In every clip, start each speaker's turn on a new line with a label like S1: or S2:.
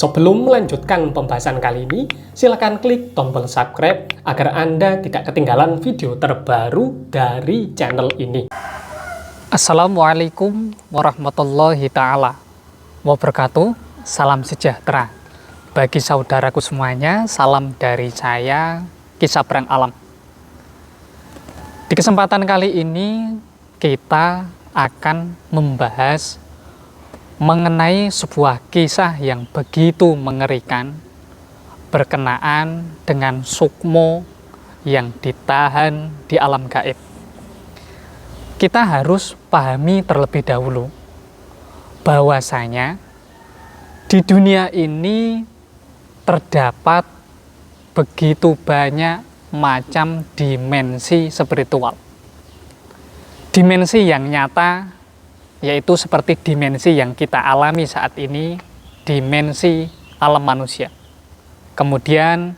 S1: Sebelum melanjutkan pembahasan kali ini, silakan klik tombol subscribe agar Anda tidak ketinggalan video terbaru dari channel ini.
S2: Assalamualaikum warahmatullahi ta'ala wabarakatuh. Salam sejahtera bagi saudaraku semuanya. Salam dari saya, Kisah Perang Alam. Di kesempatan kali ini kita akan membahas mengenai sebuah kisah yang begitu mengerikan berkenaan dengan sukmo yang ditahan di alam gaib. Kita harus pahami terlebih dahulu bahwasanya di dunia ini terdapat begitu banyak macam dimensi spiritual. Dimensi yang nyata yaitu seperti dimensi yang kita alami saat ini, dimensi alam manusia. Kemudian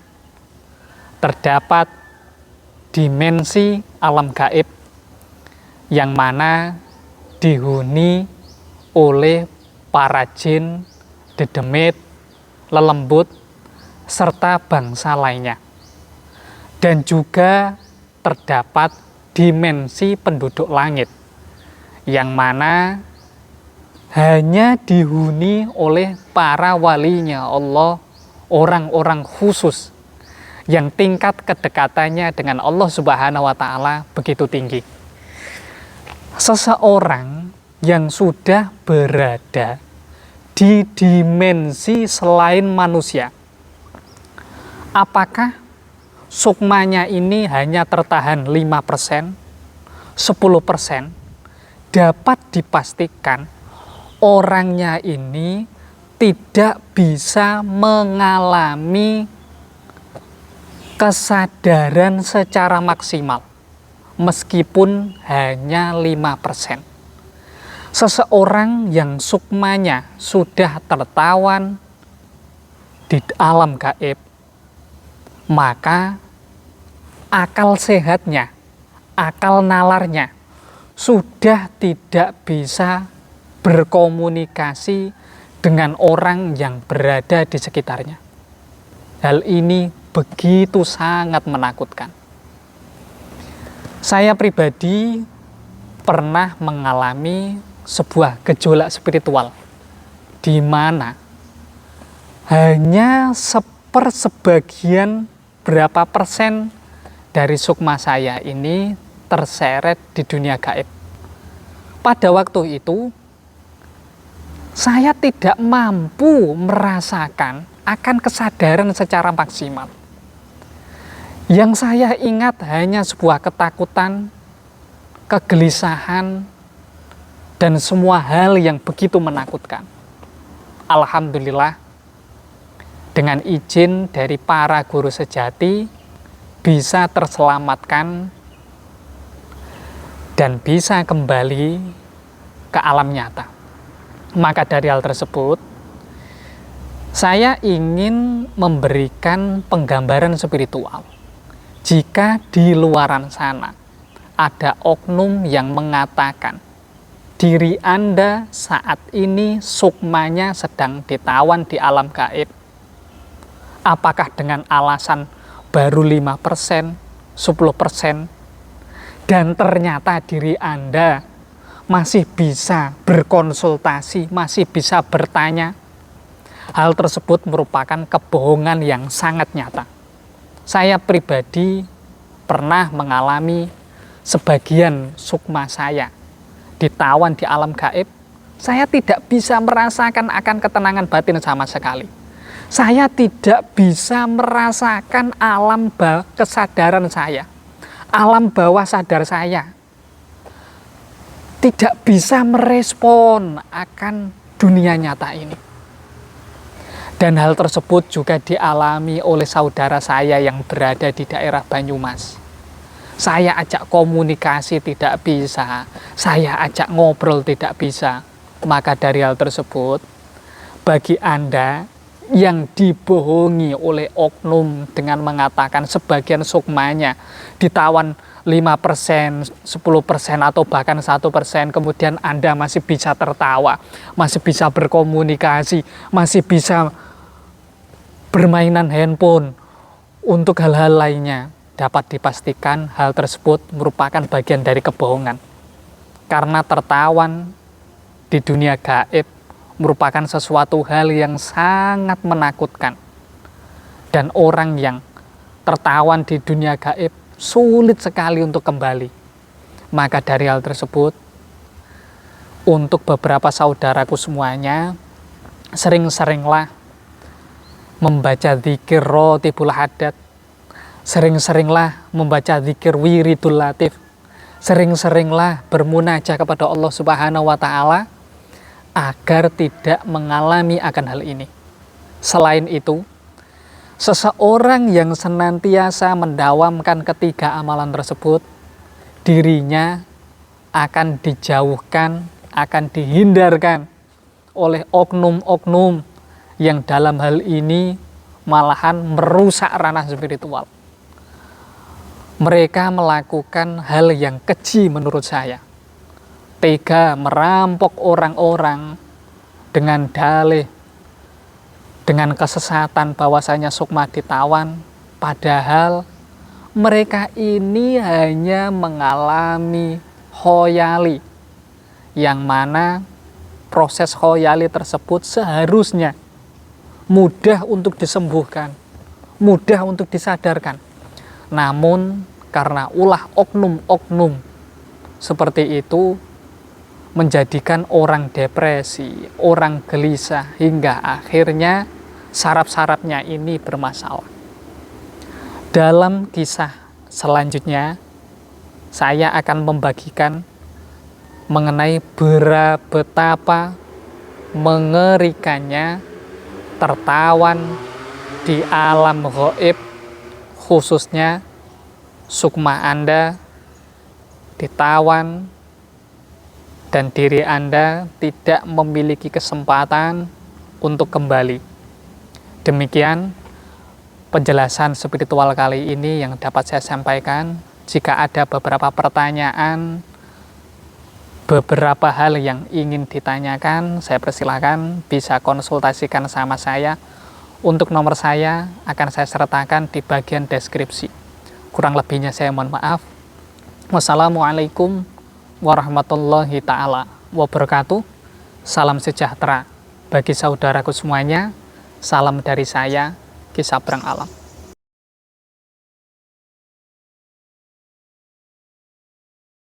S2: terdapat dimensi alam gaib yang mana dihuni oleh para jin, dedemit, lelembut, serta bangsa lainnya. Dan juga terdapat dimensi penduduk langit yang mana hanya dihuni oleh para walinya Allah, orang-orang khusus yang tingkat kedekatannya dengan Allah Subhanahu wa Ta'ala begitu tinggi. Seseorang yang sudah berada di dimensi selain manusia, apakah sukmanya ini hanya tertahan 5%, 10%? Dapat dipastikan orangnya ini tidak bisa mengalami kesadaran secara maksimal meskipun hanya 5%. Seseorang yang sukmanya sudah tertawan di alam gaib, maka akal sehatnya, akal nalarnya sudah tidak bisa berkomunikasi dengan orang yang berada di sekitarnya. Hal ini begitu sangat menakutkan. Saya pribadi pernah mengalami sebuah gejolak spiritual di mana hanya sebagian berapa persen dari sukma saya ini terseret di dunia gaib. Pada waktu itu saya tidak mampu merasakan akan kesadaran secara maksimal. Yang saya ingat hanya sebuah ketakutan, kegelisahan, dan semua hal yang begitu menakutkan. Alhamdulillah, dengan izin dari para guru sejati, bisa terselamatkan dan bisa kembali ke alam nyata. Maka dari hal tersebut, saya ingin memberikan penggambaran spiritual. Jika di luaran sana ada oknum yang mengatakan diri Anda saat ini sukmanya sedang ditawan di alam gaib, apakah dengan alasan baru 5%, 10%, dan ternyata diri Anda masih bisa berkonsultasi, masih bisa bertanya, hal tersebut merupakan kebohongan yang sangat nyata. Saya pribadi pernah mengalami sebagian sukma saya ditawan di alam gaib. Saya tidak bisa merasakan akan ketenangan batin sama sekali. Saya tidak bisa merasakan alam kesadaran saya, alam bawah sadar saya. Tidak bisa merespon akan dunia nyata ini. Dan hal tersebut juga dialami oleh saudara saya yang berada di daerah Banyumas. Saya ajak komunikasi tidak bisa, saya ajak ngobrol tidak bisa. Maka dari hal tersebut, bagi Anda yang dibohongi oleh oknum dengan mengatakan sebagian sukmanya ditawan 5%, 10% atau bahkan 1%, kemudian Anda masih bisa tertawa, masih bisa berkomunikasi, masih bisa bermainan handphone, untuk hal-hal lainnya, dapat dipastikan hal tersebut merupakan bagian dari kebohongan. Karena tertawan di dunia gaib merupakan sesuatu hal yang sangat menakutkan. Dan orang yang tertawan di dunia gaib sulit sekali untuk kembali. Maka dari hal tersebut, untuk beberapa saudaraku semuanya, sering-seringlah membaca zikir rotibul hadat, sering-seringlah membaca zikir wiridul latif, sering-seringlah bermunajah kepada Allah Subhanahu wa Ta'ala agar tidak mengalami akan hal ini. Selain itu, seseorang yang senantiasa mendawamkan ketiga amalan tersebut, dirinya akan dijauhkan, akan dihindarkan oleh oknum-oknum yang dalam hal ini malahan merusak ranah spiritual. Mereka melakukan hal yang keji menurut saya. Tega merampok orang-orang dengan dalih, dengan kesesatan bahwasanya Sukma ditawan, padahal mereka ini hanya mengalami khoyali, yang mana proses khoyali tersebut seharusnya mudah untuk disembuhkan, mudah untuk disadarkan. Namun karena ulah oknum-oknum seperti itu menjadikan orang depresi, orang gelisah, hingga akhirnya saraf-sarafnya ini bermasalah. Dalam kisah selanjutnya, saya akan membagikan mengenai betapa mengerikannya tertawan di alam gaib, khususnya Sukma Anda ditawan dan diri Anda tidak memiliki kesempatan untuk kembali. Demikian penjelasan spiritual kali ini yang dapat saya sampaikan. Jika ada beberapa pertanyaan, beberapa hal yang ingin ditanyakan, saya persilakan bisa konsultasikan sama saya. Untuk nomor saya akan saya sertakan di bagian deskripsi. Kurang lebihnya saya mohon maaf. Wassalamualaikum warahmatullahi ta'ala wabarakatuh. Salam sejahtera bagi saudaraku semuanya. Salam dari saya, Ki Sabrang Alam.